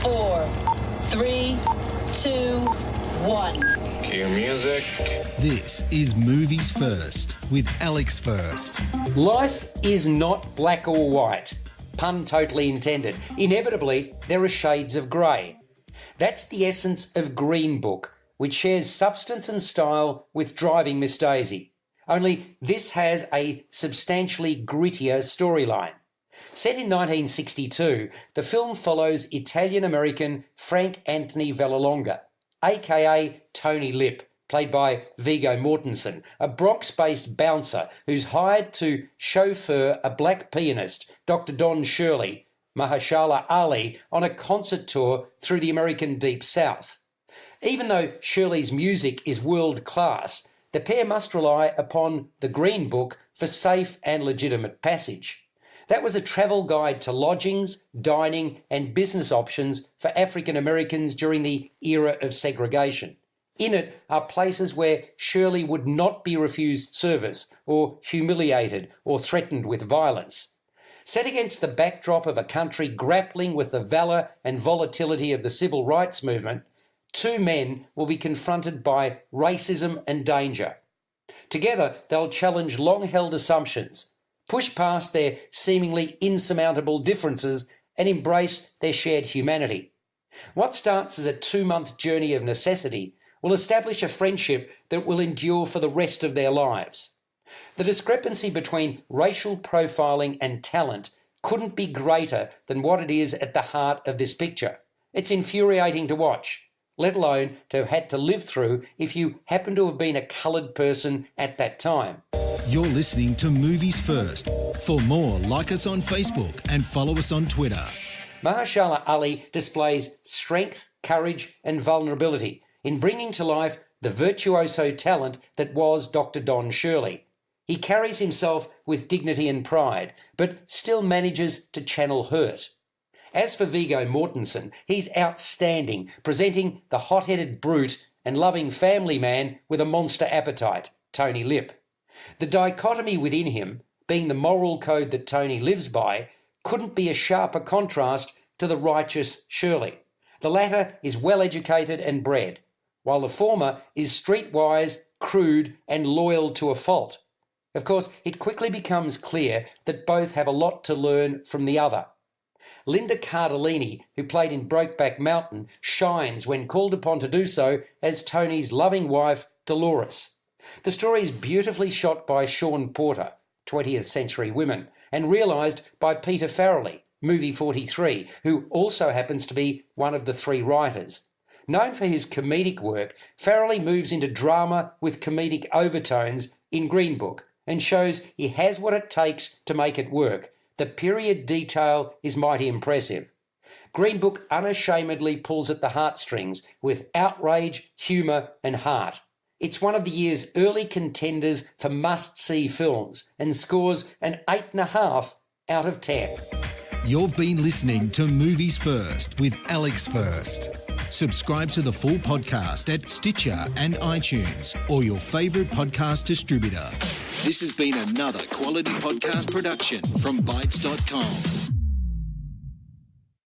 4, 3, 2, 1. Cue music. This is Movies First with Alex First. Life is not black or white. Pun totally intended. Inevitably, there are shades of grey. That's the essence of Green Book, which shares substance and style with Driving Miss Daisy. Only this has a substantially grittier storyline. Set in 1962, the film follows Italian-American Frank Anthony Vallelonga, aka Tony Lip, played by Viggo Mortensen, a Bronx-based bouncer who's hired to chauffeur a black pianist, Dr. Don Shirley, Mahershala Ali, on a concert tour through the American Deep South. Even though Shirley's music is world-class, the pair must rely upon the Green Book for safe and legitimate passage. That was a travel guide to lodgings, dining and business options for African Americans during the era of segregation. In it are places where Shirley would not be refused service or humiliated or threatened with violence. Set against the backdrop of a country grappling with the valour and volatility of the civil rights movement, two men will be confronted by racism and danger. Together, they'll challenge long-held assumptions, push past their seemingly insurmountable differences and embrace their shared humanity. What starts as a 2-month journey of necessity will establish a friendship that will endure for the rest of their lives. The discrepancy between racial profiling and talent couldn't be greater than what it is at the heart of this picture. It's infuriating to watch, let alone to have had to live through if you happen to have been a coloured person at that time. You're listening to Movies First. For more, like us on Facebook and follow us on Twitter. Mahershala Ali displays strength, courage and vulnerability in bringing to life the virtuoso talent that was Dr. Don Shirley. He carries himself with dignity and pride, but still manages to channel hurt. As for Viggo Mortensen, he's outstanding, presenting the hot-headed brute and loving family man with a monster appetite, Tony Lip. The dichotomy within him, being the moral code that Tony lives by, couldn't be a sharper contrast to the righteous Shirley. The latter is well-educated and bred, while the former is streetwise, crude and loyal to a fault. Of course, it quickly becomes clear that both have a lot to learn from the other. Linda Cardellini, who played in Brokeback Mountain, shines when called upon to do so as Tony's loving wife, Dolores. The story is beautifully shot by Sean Porter, 20th Century Women, and realised by Peter Farrelly, Movie 43, who also happens to be one of the three writers. Known for his comedic work, Farrelly moves into drama with comedic overtones in Green Book and shows he has what it takes to make it work. The period detail is mighty impressive. Green Book unashamedly pulls at the heartstrings with outrage, humour and heart. It's one of the year's early contenders for must-see films and scores an 8.5 out of 10. You've been listening to Movies First with Alex First. Subscribe to the full podcast at Stitcher and iTunes or your favourite podcast distributor. This has been another quality podcast production from Bytes.com.